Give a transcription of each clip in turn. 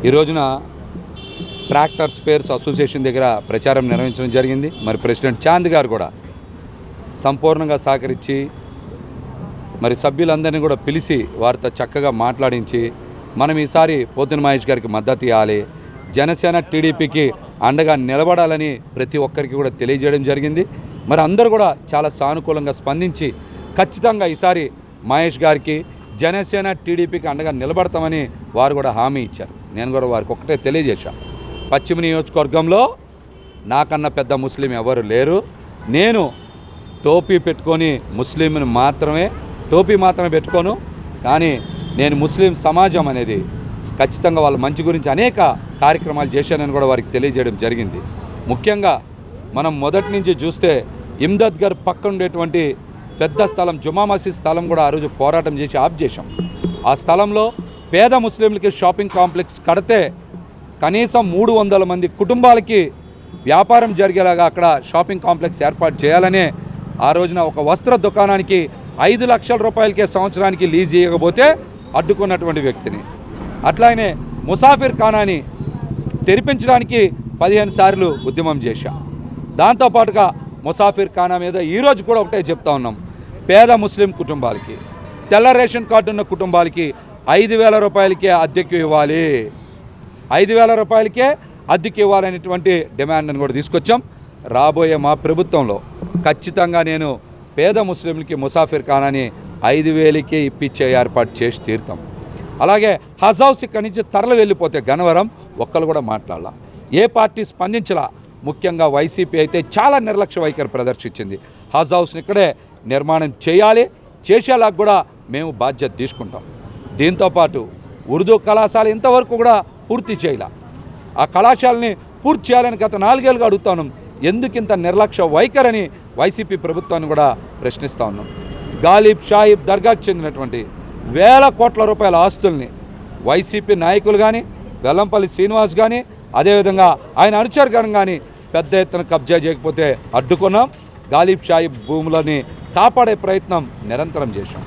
ఈ రోజున tractor spares association దగ్గర ప్రచారం నిర్వహించడం జరిగింది. మరి ప్రెసిడెంట్ చాంద్ గారు కూడా సంపూర్ణంగా సహకరించి మరి సభ్యులందరినీ కూడా పిలిచి వారితో చక్కగా మాట్లాడించి మనం ఈసారి పోతిన మహేష్ గారికి మద్దతు ఇవ్వాలి, జనసేన టీడీపీకి అండగా నిలబడాలని ప్రతి ఒక్కరికి కూడా తెలియజేయడం జరిగింది. మరి అందరూ కూడా చాలా సానుకూలంగా స్పందించి ఖచ్చితంగా ఈసారి మహేష్ గారికి జనసేన టీడీపీకి అండగా నిలబడతామని వారు కూడా హామీ ఇచ్చారు. నేను కూడా వారికి ఒక్కటే తెలియజేశాను, పశ్చిమ నియోజకవర్గంలో నాకన్నా పెద్ద ముస్లిం ఎవరు లేరు. నేను టోపీ పెట్టుకొని ముస్లింని మాత్రమే పెట్టుకోను, కానీ నేను ముస్లిం సమాజం అనేది ఖచ్చితంగా వాళ్ళ మంచి గురించి అనేక కార్యక్రమాలు చేశానని కూడా వారికి తెలియజేయడం జరిగింది. ముఖ్యంగా మనం మొదటి నుంచి చూస్తే ఇమ్దద్ గారు పక్కన ఉండేటువంటి పెద్ద స్థలం జుమా మసీద్ స్థలం కూడా ఆ రోజు పోరాటం చేసి ఆఫ్ చేశాం. ఆ స్థలంలో పేద ముస్లింలకి షాపింగ్ కాంప్లెక్స్ కడితే కనీసం 300 మంది కుటుంబాలకి వ్యాపారం జరిగేలాగా అక్కడ షాపింగ్ కాంప్లెక్స్ ఏర్పాటు చేయాలనే ఆ రోజున ఒక వస్త్ర దుకాణానికి 5 లక్షల రూపాయలకే సంవత్సరానికి లీజ్ ఇవ్వకపోతే అడ్డుకున్నటువంటి వ్యక్తిని. అట్లానే ముసాఫిర్ ఖానాని తెరిపించడానికి 15 సార్లు ఉద్యమం చేశాం. దాంతోపాటుగా ముసాఫిర్ ఖానా మీద ఈరోజు కూడా ఒకటే చెప్తా ఉన్నాం, పేద ముస్లిం కుటుంబాలకి తెల్ల రేషన్ కార్డు ఉన్న కుటుంబాలకి 5,000 రూపాయలకే అద్దెకు ఇవ్వాలి, 5,000 రూపాయలకే అద్దెకు ఇవ్వాలనేటువంటి డిమాండ్ని కూడా తీసుకొచ్చాం. రాబోయే మా ప్రభుత్వంలో ఖచ్చితంగా నేను పేద ముస్లింలకి ముసాఫిర్ ఖానాని 5,000కే ఇప్పించే ఏర్పాటు చేసి తీరుతాం. అలాగే హజ్ హౌస్ ఇక్కడి నుంచి తరలి వెళ్ళిపోతే గన్నవరం ఒక్కరు కూడా మాట్లాడాల, ఏ పార్టీ స్పందించలా. ముఖ్యంగా వైసీపీ అయితే చాలా నిర్లక్ష్య వైఖరి ప్రదర్శించింది. హజ్ హౌస్ని ఇక్కడే నిర్మాణం చేయాలి, చేసేలాగా కూడా మేము బాధ్యత తీసుకుంటాం. దీంతోపాటు ఉర్దూ కళాశాల ఇంతవరకు కూడా పూర్తి చేయాల, ఆ కళాశాలని పూర్తి చేయాలని గత 4 ఏళ్ళుగా అడుగుతాను. ఎందుకింత నిర్లక్ష్య వైఖరిని వైసీపీ ప్రభుత్వాన్ని కూడా ప్రశ్నిస్తూ ఉన్నాం. గాలిబ్ షాహిబ్ దర్గాకు చెందినటువంటి వేల కోట్ల రూపాయల ఆస్తుల్ని వైసీపీ నాయకులు కానీ, వెల్లంపల్లి శ్రీనివాస్ కానీ, అదేవిధంగా ఆయన అనుచరగణం కానీ పెద్ద ఎత్తున కబ్జా చేయకపోతే అడ్డుకున్నాం. గాలిబ్ షాహిబ్ భూములని కాపాడే ప్రయత్నం నిరంతరం చేశాం.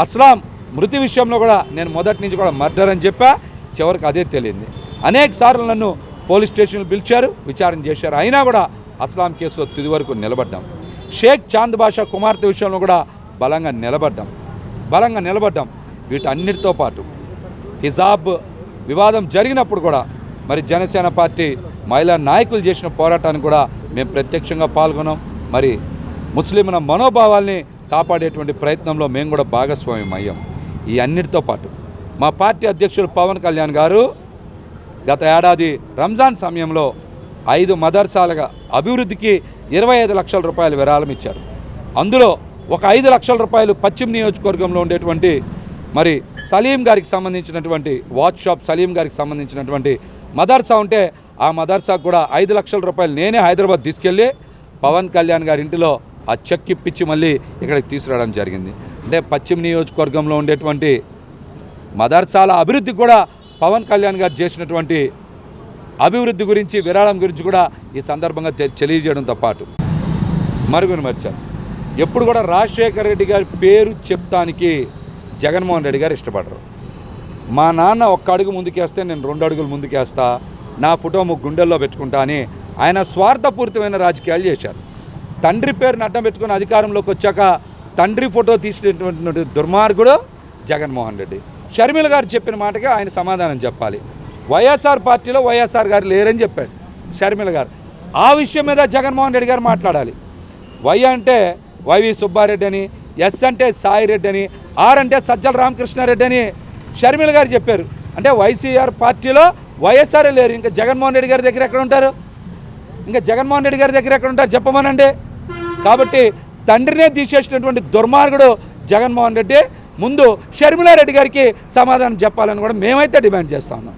అస్లాం మృతి విషయంలో కూడా నేను మొదటి నుంచి కూడా మర్డర్ అని చెప్పా, చివరికి అదే తెలియంది. అనేక సార్లు నన్ను పోలీస్ స్టేషన్లు పిలిచారు, విచారణ చేశారు, అయినా కూడా అస్లాం కేసులో తుది వరకు నిలబడ్డాం. షేక్ చాంద్ బాషా కుమార్తె విషయంలో కూడా బలంగా నిలబడ్డాం. వీటన్నిటితో పాటు హిజాబ్ వివాదం జరిగినప్పుడు కూడా మరి జనసేన పార్టీ మహిళా నాయకులు చేసిన పోరాటానికి కూడా మేము ప్రత్యక్షంగా పాల్గొన్నాం. మరి ముస్లింల మనోభావాల్ని కాపాడేటువంటి ప్రయత్నంలో మేము కూడా భాగస్వామ్యం అయ్యాం. ఈ అన్నిటితో పాటు మా పార్టీ అధ్యక్షులు పవన్ కళ్యాణ్ గారు గత ఏడాది రంజాన్ సమయంలో 5 మదర్సాలుగా అభివృద్ధికి 25 లక్షల రూపాయలు విరాళం ఇచ్చారు. అందులో ఒక 5 లక్షల రూపాయలు పశ్చిమ నియోజకవర్గంలో ఉండేటువంటి మరి సలీం గారికి సంబంధించినటువంటి వాచ్ షాప్ సలీం గారికి సంబంధించినటువంటి మదర్సా ఉంటే ఆ మదర్సాకు కూడా 5 లక్షల రూపాయలు నేనే హైదరాబాద్ తీసుకెళ్ళి పవన్ కళ్యాణ్ గారి ఇంటిలో ఆ చెక్ ఇప్పించి మళ్ళీ ఇక్కడికి తీసుకురావడం జరిగింది. అంటే పశ్చిమ నియోజకవర్గంలో ఉండేటువంటి మదర్సాల అభివృద్ధి కూడా పవన్ కళ్యాణ్ గారు చేసినటువంటి అభివృద్ధి గురించి, విరాళం గురించి కూడా ఈ సందర్భంగా తెలియజేయడంతో పాటు మర్చారు. ఎప్పుడు కూడా రాజశేఖర రెడ్డి గారి పేరు చెప్తానికి జగన్మోహన్ రెడ్డి గారు ఇష్టపడరు. మా నాన్న 1 అడుగు ముందుకేస్తే నేను 2 అడుగులు ముందుకేస్తా, నా ఫోటో గుండెల్లో పెట్టుకుంటా అని ఆయన స్వార్థపూరితమైన రాజకీయాలు చేశారు. తండ్రి పేరుని అడ్డం పెట్టుకుని అధికారంలోకి వచ్చాక తండ్రి ఫోటో తీసినటువంటి దుర్మార్గుడు జగన్మోహన్ రెడ్డి. షర్మిల గారు చెప్పిన మాటగా ఆయన సమాధానం చెప్పాలి. వైఎస్ఆర్ పార్టీలో వైఎస్ఆర్ గారు లేరని చెప్పాడు షర్మిల గారు. ఆ విషయం మీద జగన్మోహన్ రెడ్డి గారు మాట్లాడాలి. వై అంటే వైవి సుబ్బారెడ్డి అని, ఎస్ అంటే సాయిరెడ్డి అని, ఆర్ అంటే సజ్జల రామకృష్ణారెడ్డి అని షర్మిల గారు చెప్పారు. అంటే వైసీఆర్ పార్టీలో వైఎస్ఆర్ లేరు, ఇంకా జగన్మోహన్ రెడ్డి గారి దగ్గర ఎక్కడ ఉంటారు? చెప్పమనండి. కాబట్టి తండ్రినే తీసేసినటువంటి దుర్మార్గుడు జగన్మోహన్ రెడ్డి ముందు షర్మిలారెడ్డి గారికి సమాధానం చెప్పాలని కూడా మేమైతే డిమాండ్ చేస్తా ఉన్నాం.